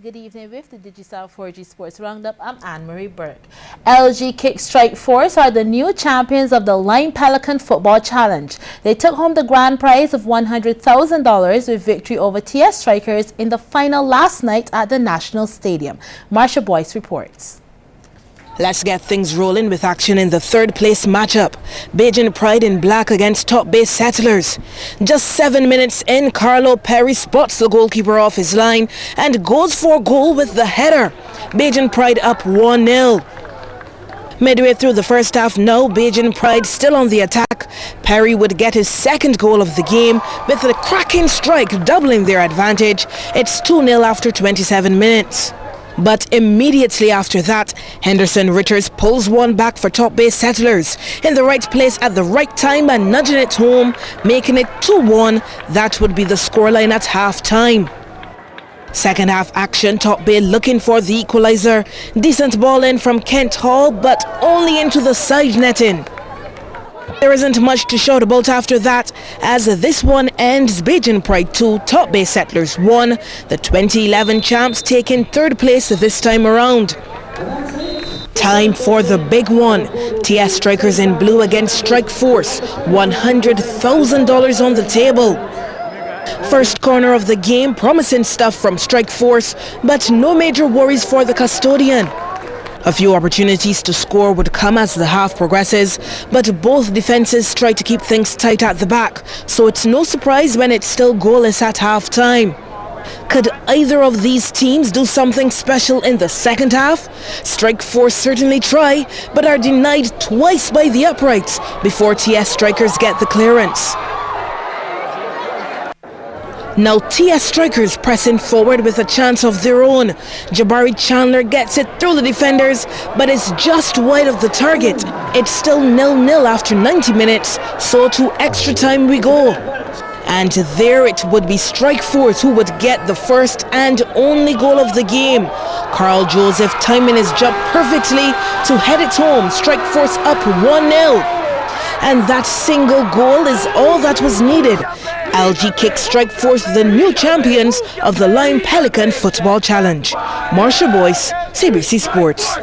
Good evening with the Digital 4G Sports Roundup. I'm Anne-Marie Burke. LG Kick Strike Force are the new champions of the Lime Pelican Football Challenge. They took home the grand prize of $100,000 with victory over TS Strikers in the final last night at the National Stadium. Marsha Boyce reports. Let's get things rolling with action in the third place matchup. Beijing Pride in black against Top Bay Settlers. Just 7 minutes in, Carlo Perry spots the goalkeeper off his line and goes for goal with the header. Beijing Pride up 1-0. Midway through the first half now, Beijing Pride still on the attack. Perry would get his second goal of the game with a cracking strike doubling their advantage. It's 2-0 after 27 minutes. But immediately after that, Henderson Richards pulls one back for Top Bay Settlers in the right place at the right time and nudging it home, making it 2-1. That would be the scoreline at half-time. Second half action, Top Bay looking for the equalizer. Decent ball in from Kent Hall, but only into the side netting. There isn't much to shout about after that, as this one ends Beijing Pride 2, Top Bay Settlers 1, the 2011 champs taking third place this time around. Time for the big one. TS Strikers in blue against Strike Force, $100,000 on the table. First corner of the game, promising stuff from Strike Force, but no major worries for the custodian. A few opportunities to score would come as the half progresses, but both defences try to keep things tight at the back, so it's no surprise when it's still goalless at half-time. Could either of these teams do something special in the second half? Strike Force certainly try, but are denied twice by the uprights before TS Strikers get the clearance. Now TS Strikers pressing forward with a chance of their own. Jabari Chandler gets it through the defenders, but it's just wide of the target. It's still 0-0 after 90 minutes, so to extra time we go. And there it would be Strike Force who would get the first and only goal of the game. Carl Joseph timing his jump perfectly to head it home. Strike Force up 1-0. And that single goal is all that was needed. LG Kick Strike Force, the new champions of the Lime Pelican Football Challenge. Marsha Boyce, CBC Sports.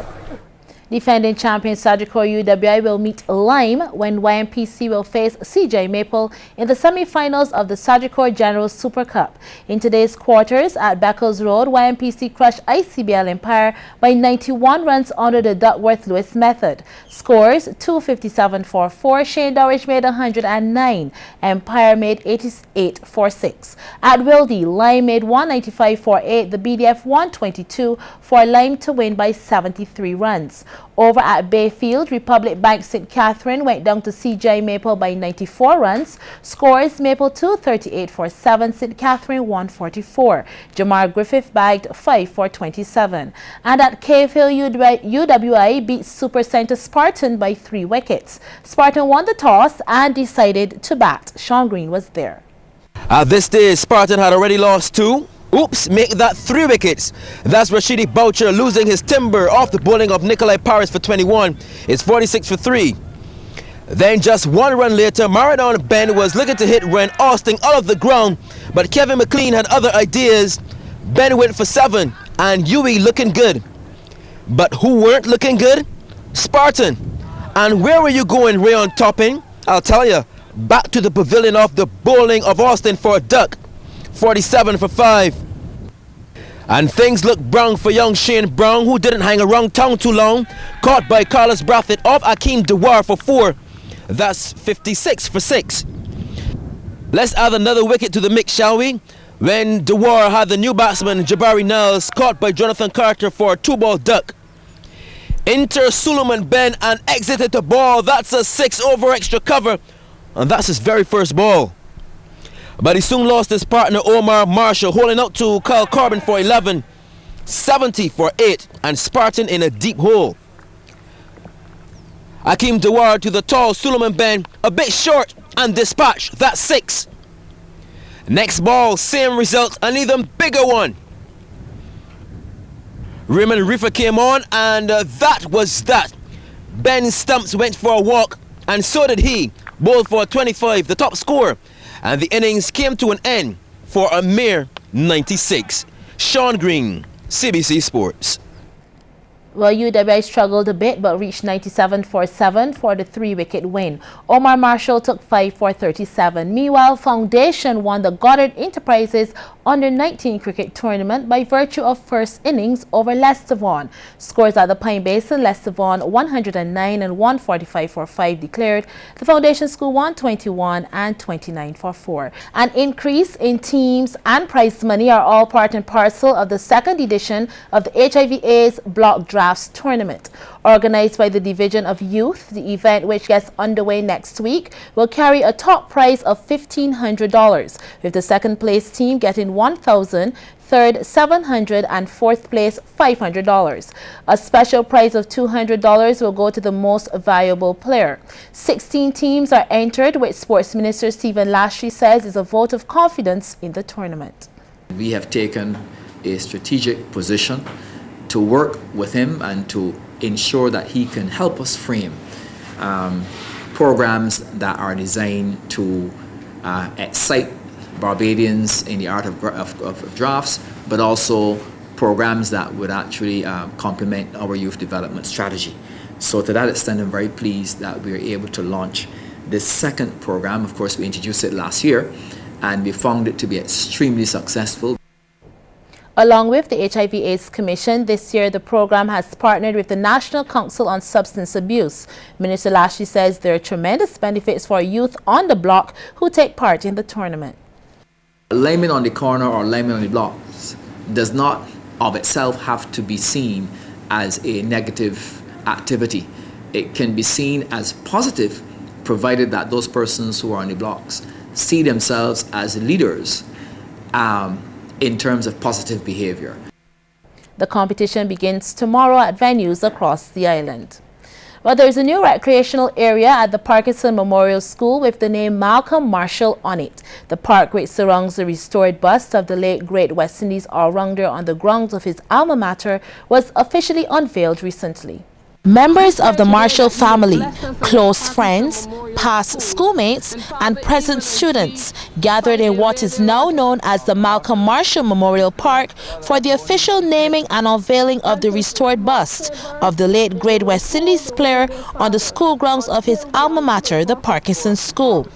Defending champion Sagicor UWI will meet Lime when YMPC will face CJ Maple in the semi-finals of the Sagicor General Super Cup. In today's quarters at Beckles Road, YMPC crushed ICBL Empire by 91 runs under the Duckworth-Lewis method. Scores 257 for 4, Shane Dowridge made 109, Empire made 88 for 6. At Wildy, Lime made 195 for 8, the BDF 122 for Lime to win by 73 runs. Over at Bayfield, Republic Bank St. Catherine went down to CJ Maple by 94 runs. Scores Maple 238 for 7, St. Catherine 144. Jamar Griffith bagged 5 for 27. And at Cave Hill, UWI beat Super Center Spartan by 3 wickets. Spartan won the toss and decided to bat. Sean Green was there. At this stage, Spartan had already lost 2. Oops, make that 3 wickets. That's Rashidi Boucher losing his timber off the bowling of Nikolai Paris for 21. It's 46 for 3. Then just 1 run later, Maradon Ben was looking to hit Ren Austin out of the ground, but Kevin McLean had other ideas. Ben went for 7 and Huey looking good. But who weren't looking good? Spartan. And where were you going, Rayon Topping? I'll tell you, back to the pavilion of the bowling of Austin for a duck. 47 for 5. And things look brown for young Shane Brown, who didn't hang around town too long. Caught by Carlos Brathwaite of Akeem Dewar for 4. That's 56 for 6. Let's add another wicket to the mix, shall we? When Dewar had the new batsman Jabari Niles caught by Jonathan Carter for a 2-ball duck. Enter Suleiman Ben and exited the ball. That's a 6 over extra cover. And that's his very first ball. But he soon lost his partner Omar Marshall, holding out to Kyle Corbin for 11, 70 for 8, and Spartan in a deep hole. Akeem Dewar to the tall Suleiman Ben, a bit short, and dispatch. That's 6. Next ball, same result, an even bigger one. Raymond Reefer came on, and that was that. Ben Stumps went for a walk, and so did he. Bowled for 25, the top score. And the innings came to an end for a mere 96. Sean Green, CBC Sports. Well, UWI struggled a bit but reached 97 for 7 for the 3-wicket win. Omar Marshall took 5 for 37. Meanwhile, Foundation won the Goddard Enterprises Under-19 cricket tournament by virtue of first innings over Leicester Vaughan. Scores at the Pine Basin: Leicester Vaughan 109 and 145 for 5 declared. The Foundation School won 21 and 29 for 4. An increase in teams and prize money are all part and parcel of the second edition of the HIV/AIDS Block Drafts Tournament. Organized by the Division of Youth, the event, which gets underway next week, will carry a top prize of $1,500, with the second place team getting $1,000, third $700, and fourth place $500. A special prize of $200 will go to the most valuable player. 16 teams are entered, which Sports Minister Stephen Lashley says is a vote of confidence in the tournament. We have taken a strategic position to work with him and to ensure that he can help us frame programs that are designed to excite Barbadians in the art of drafts, but also programs that would actually complement our youth development strategy. So to that extent, I'm very pleased that we were able to launch this second program. Of course, we introduced it last year, and we found it to be extremely successful. Along with the HIV/AIDS Commission, this year the program has partnered with the National Council on Substance Abuse. Minister Lashley says there are tremendous benefits for youth on the block who take part in the tournament. Lineman on the corner or lineman on the block does not of itself have to be seen as a negative activity. It can be seen as positive, provided that those persons who are on the blocks see themselves as leaders in terms of positive behavior. The competition begins tomorrow at venues across the island. Well, there is a new recreational area at the Parkinson Memorial School with the name Malcolm Marshall on it. The park, which surrounds the restored bust of the late great West Indies all-rounder on the grounds of his alma mater, was officially unveiled recently. Members of the Marshall family, close friends, past schoolmates, and present students gathered in what is now known as the Malcolm Marshall Memorial Park for the official naming and unveiling of the restored bust of the late great West Indies player on the school grounds of his alma mater, the Parkinson School.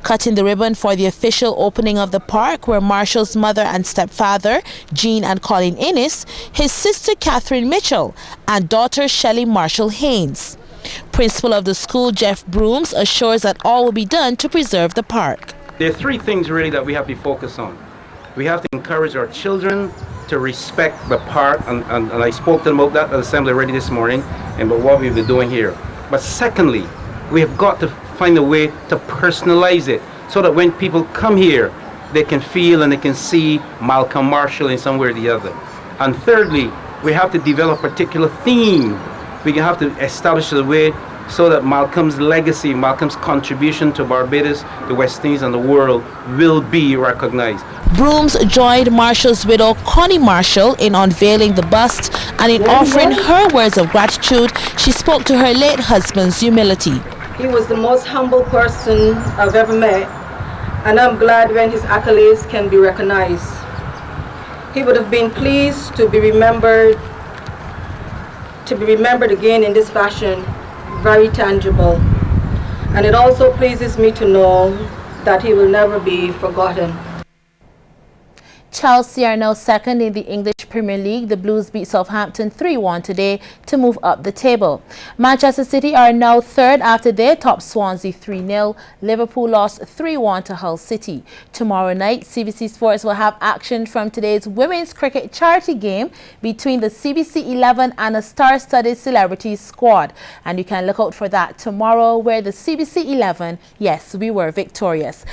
Cutting the ribbon for the official opening of the park were Marshall's mother and stepfather, Jean and Colin Innes, his sister Catherine Mitchell, and daughter Shelley Marshall Haynes. Principal of the school, Jeff Brooms, assures that all will be done to preserve the park. There are three things really that we have to focus on. We have to encourage our children to respect the park, and I spoke to them about that at the assembly already this morning and about what we've been doing here. But secondly, we have got to find a way to personalize it so that when people come here, they can feel and they can see Malcolm Marshall in some way or the other. And thirdly, we have to develop a particular theme. We have to establish a way so that Malcolm's legacy, Malcolm's contribution to Barbados, the West Indies, and the world will be recognized. Brooms joined Marshall's widow, Connie Marshall, in unveiling the bust, and in offering her words of gratitude, she spoke to her late husband's humility. He was the most humble person I've ever met, and I'm glad when his accolades can be recognized. He would have been pleased to be remembered again in this fashion, very tangible. And it also pleases me to know that he will never be forgotten. Chelsea are now second in the English Premier League. The Blues beat Southampton 3-1 today to move up the table. Manchester City are now third after they topped Swansea 3-0. Liverpool lost 3-1 to Hull City. Tomorrow night, CBC Sports will have action from today's women's cricket charity game between the CBC 11 and a star-studded celebrity squad. And you can look out for that tomorrow, where the CBC 11, yes, we were victorious.